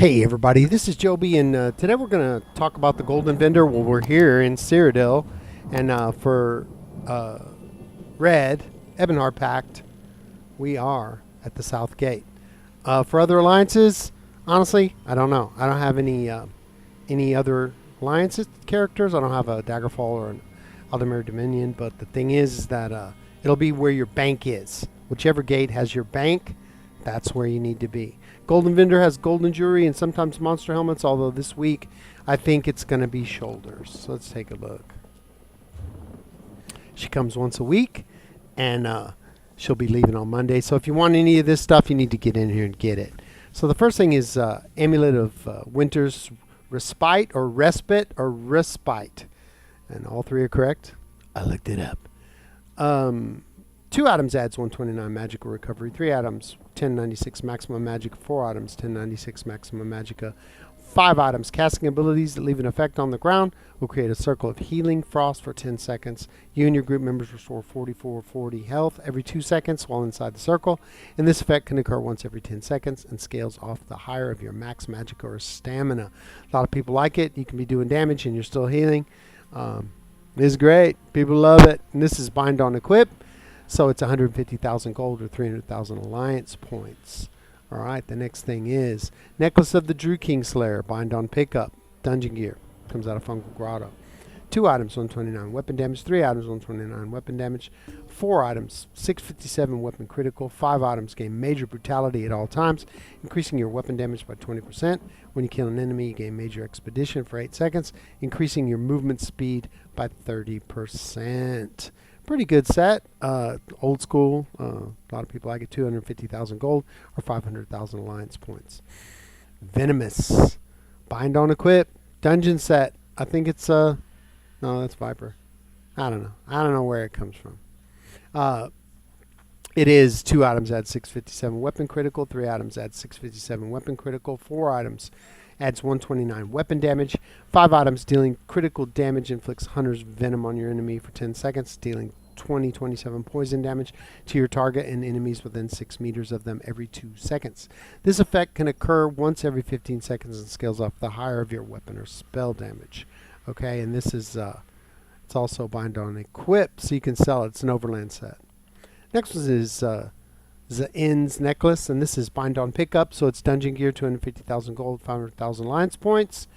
Hey everybody, this is Joby, and today we're going to talk about the Golden Vendor. Well, we're here in Cyrodiil, and for Red, Ebonheart Pact, we are at the South Gate. For other alliances, honestly, I don't know. I don't have any other alliances characters. I don't have a Daggerfall or an Aldemir Dominion, but the thing is that it'll be where your bank is. Whichever gate has your bank, that's where you need to be. Golden Vendor has golden jewelry and sometimes monster helmets, although this week I think it's going to be shoulders. So let's take a look. She comes once a week, and she'll be leaving on Monday. So if you want any of this stuff, you need to get in here and get it. So the first thing is Amulet of Winter's Respite or Respite or Respite. And all three are correct. I looked it up. 2 items adds 129 magical recovery. 3 items 1096 maximum magic. 4 items 1096 maximum magica. 5 items casting abilities that leave an effect on the ground will create a circle of healing frost for 10 seconds. You and your group members restore 40 health every 2 seconds while inside the circle, and this effect can occur once every 10 seconds and scales off the higher of your max magic or stamina. A lot of people like it. You can be doing damage and you're still healing. It's great. People love it. And this is bind on equip. So it's 150,000 gold or 300,000 alliance points. All right, the next thing is Necklace of the Drew King Slayer, bind on pickup, dungeon gear, comes out of Fungal Grotto. 2 items, 129 weapon damage. 3 items, 129 weapon damage. 4 items, 657 weapon critical. 5 items gain major brutality at all times, increasing your weapon damage by 20%. When you kill an enemy, you gain major expedition for 8 seconds, increasing your movement speed by 30%. Pretty good set. Old school. A lot of people like it. 250,000 gold or 500,000 alliance points. Venomous. Bind on equip. Dungeon set. I think it's no, that's Viper. I don't know. I don't know where it comes from. It is 2 items add 657 weapon critical. 3 items add 657 weapon critical. 4 items adds 129 weapon damage. 5 items dealing critical damage inflicts Hunter's Venom on your enemy for 10 seconds, dealing 27 poison damage to your target and enemies within 6 meters of them every 2 seconds. This effect can occur once every 15 seconds and scales off the higher of your weapon or spell damage. Okay, and this is it's also bind on equip, so you can sell it. It's an overland set. Next one is Zain's Necklace, and this is bind on pickup, so it's dungeon gear, 250,000 gold, 500,000 alliance points.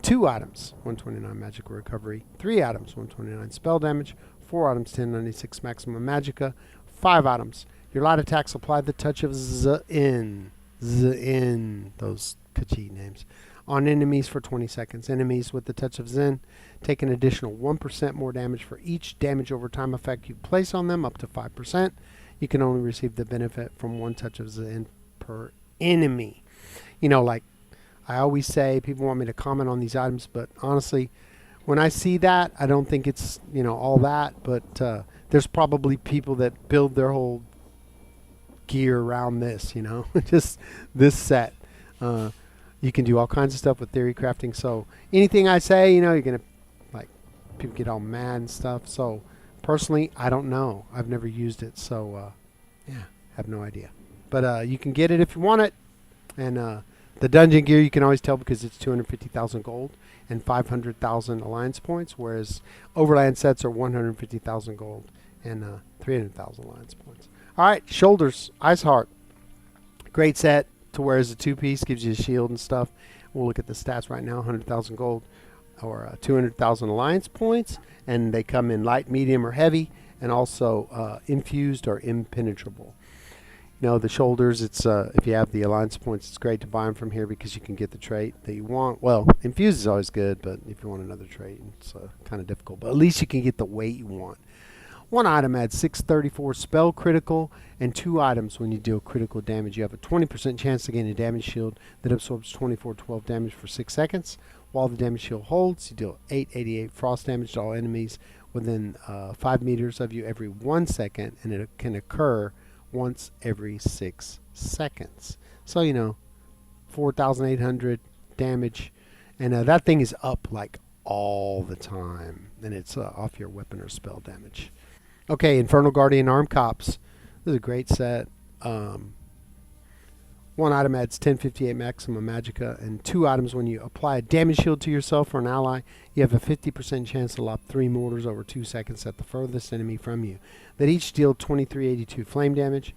2 items, 129 magical recovery. 3 items, 129 spell damage. 4 items, 1096 maximum magica. 5 items, your light attacks apply the touch of Zain, those Khajiit names, on enemies for 20 seconds. Enemies with the touch of Zain take an additional 1% more damage for each damage over time effect you place on them, up to 5%. You can only receive the benefit from 1 touch of Zain per enemy. You know, like I always say, people want me to comment on these items, but honestly, when I see that, I don't think it's, all that, but there's probably people that build their whole gear around this, just this set. You can do all kinds of stuff with theory crafting, so anything I say, you're going to, people get all mad and stuff, so personally, I don't know. I've never used it, so yeah, have no idea. But you can get it if you want it, and the dungeon gear you can always tell because it's 250,000 gold and 500,000 alliance points, whereas overland sets are 150,000 gold and 300,000 alliance points. All right, shoulders, Ice Heart, great set to wear as a 2-piece, gives you a shield and stuff. We'll look at the stats right now: 100,000 gold or 200,000 alliance points, and they come in light, medium, or heavy, and also infused or impenetrable. The shoulders, it's if you have the alliance points, it's great to buy them from here because you can get the trait that you want. Well, infused is always good, but if you want another trait, it's kind of difficult. But at least you can get the weight you want. 1 item adds 634 spell critical, and 2 items when you deal critical damage. You have a 20% chance to gain a damage shield that absorbs 2412 damage for 6 seconds. While the damage shield holds, you deal 888 frost damage to all enemies within 5 meters of you every 1 second, and it can occur once every 6 seconds. So, 4,800 damage, and that thing is up like all the time, and it's off your weapon or spell damage. Okay, Infernal Guardian Arm Cops. This is a great set. 1 item adds 1058 maximum magicka, and 2 items when you apply a damage shield to yourself or an ally, you have a 50% chance to lob 3 mortars over 2 seconds at the furthest enemy from you, that each deal 2382 flame damage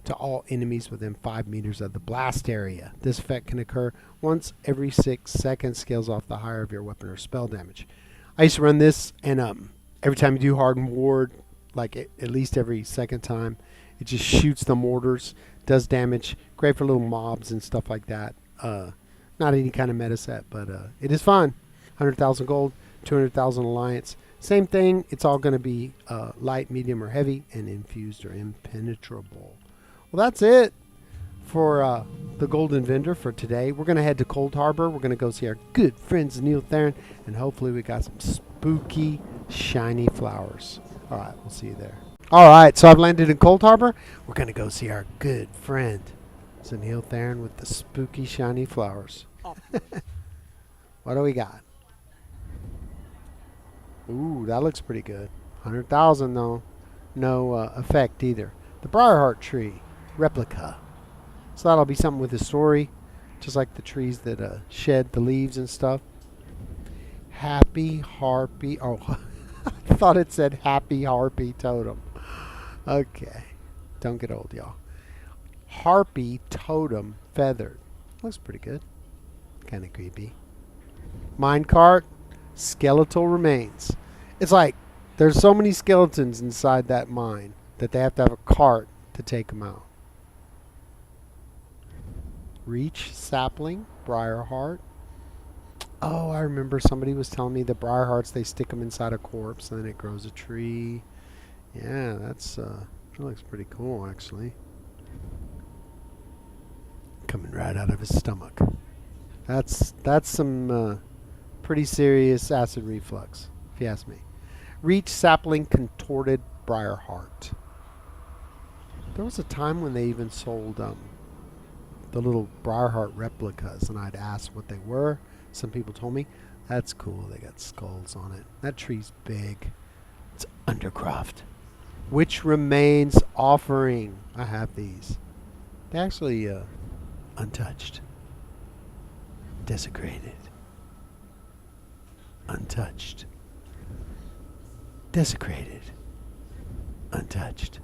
to all enemies within 5 meters of the blast area. This effect can occur once every 6 seconds, scales off the higher of your weapon or spell damage. I used to run this, and every time you do Hardened Ward, like at least every second time, it just shoots the mortars, does damage, great for little mobs and stuff like that. Not any kind of meta set, but it is fun. 100,000 gold, 200,000 alliance. Same thing, it's all going to be light, medium, or heavy, and infused or impenetrable. Well, that's it for the Golden Vendor for today. We're going to head to Cold Harbor. We're going to go see our good friends Neil Theron, and hopefully we got some spooky, shiny flowers. All right, we'll see you there. All right, so I've landed in Cold Harbor. We're going to go see our good friend, Neil Theron, with the spooky, shiny flowers. What do we got? Ooh, that looks pretty good. 100,000 though. No effect either. The Briarheart tree replica. So that'll be something with the story, just like the trees that shed the leaves and stuff. Happy Harpy. Oh, I thought it said Happy Harpy Totem. Okay. Don't get old, y'all. Harpy Totem feathered. Looks pretty good. Kind of creepy. Minecart. Skeletal remains. It's like there's so many skeletons inside that mine that they have to have a cart to take them out. Reach sapling, Briarheart. Oh, I remember somebody was telling me the Briarhearts, they stick them inside a corpse and then it grows a tree. Yeah, that looks pretty cool actually. Coming right out of his stomach. That's some pretty serious acid reflux, if you ask me. Reach sapling, contorted Briarheart. There was a time when they even sold the little Briarheart replicas, and I'd asked what they were. Some people told me, that's cool, they got skulls on it. That tree's big. It's Undercroft. Which remains offering. I have these. They actually untouched. Desecrated. Untouched. Desecrated. Untouched.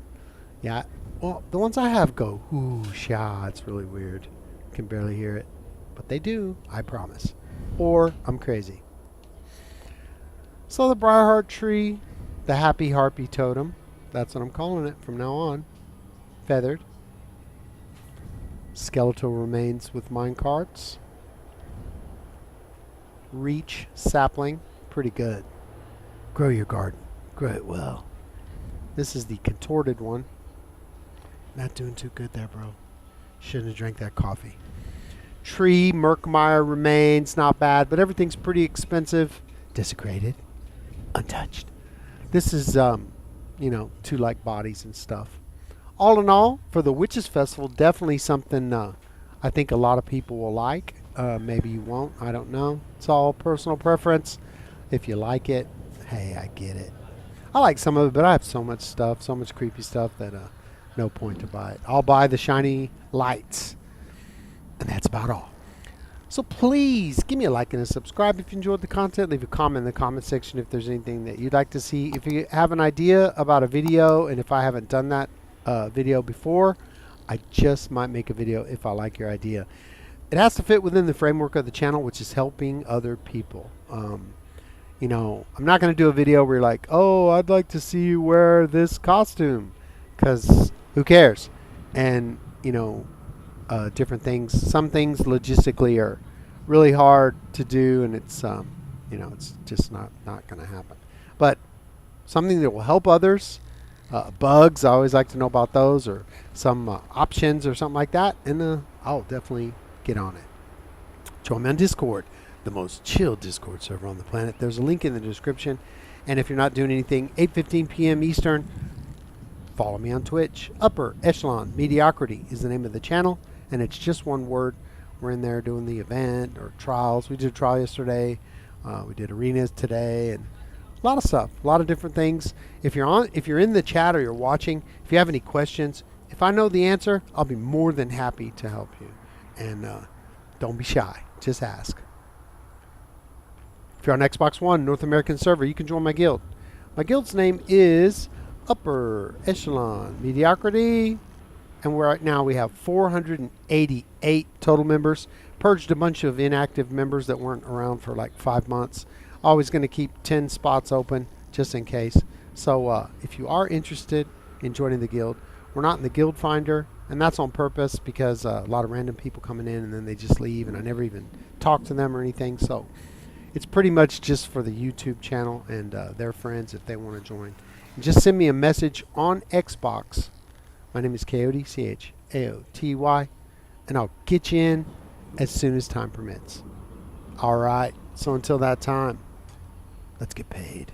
Yeah, well, the ones I have go, whoosh-ah, it's really weird. Can barely hear it. But they do, I promise. Or I'm crazy. So the Briarheart tree, the Happy Harpy Totem, that's what I'm calling it from now on. Feathered. Skeletal remains with minecarts. Reach sapling, pretty good. Grow your garden. Grow it well. This is the contorted one. Not doing too good there, bro. Shouldn't have drank that coffee. Tree, Murkmire remains, not bad, but everything's pretty expensive. Desecrated. Untouched. This is, two like bodies and stuff. All in all, for the Witches Festival, definitely something I think a lot of people will like. Maybe you won't. I don't know. It's all personal preference. If you like it, hey, I get it. I like some of it, but I have so much stuff, so much creepy stuff that no point to buy it. I'll buy the shiny lights. And that's about all. So please give me a like and a subscribe if you enjoyed the content. Leave a comment in the comment section if there's anything that you'd like to see. If you have an idea about a video, and if I haven't done that video before, I just might make a video if I like your idea. It has to fit within the framework of the channel, which is helping other people. I'm not going to do a video where you're like, oh, I'd like to see you wear this costume, because who cares? And, different things. Some things logistically are really hard to do, and it's, it's just not going to happen. But something that will help others, bugs, I always like to know about those, or some options or something like that, and I'll definitely get on it. Join me on Discord, the most chill Discord server on the planet. There's a link in the description, and if you're not doing anything, 8:15 p.m. Eastern, follow me on Twitch. Upper Echelon Mediocrity is the name of the channel, and it's just one word. We're in there doing the event or trials. We did a trial yesterday. We did arenas today, and a lot of stuff, a lot of different things. If you're in the chat or you're watching, if you have any questions, if I know the answer, I'll be more than happy to help you. And don't be shy. Just ask. If you're on Xbox One, North American server, you can join my guild. My guild's name is Upper Echelon Mediocrity. And right now we have 488 total members. Purged a bunch of inactive members that weren't around for like 5 months. Always going to keep 10 spots open just in case. So if you are interested in joining the guild, we're not in the guild finder, and that's on purpose because a lot of random people coming in and then they just leave, and I never even talk to them or anything. So it's pretty much just for the YouTube channel and their friends if they want to join. And just send me a message on Xbox. My name is Coyote, CHAOTY, and I'll get you in as soon as time permits. All right, so until that time, let's get paid.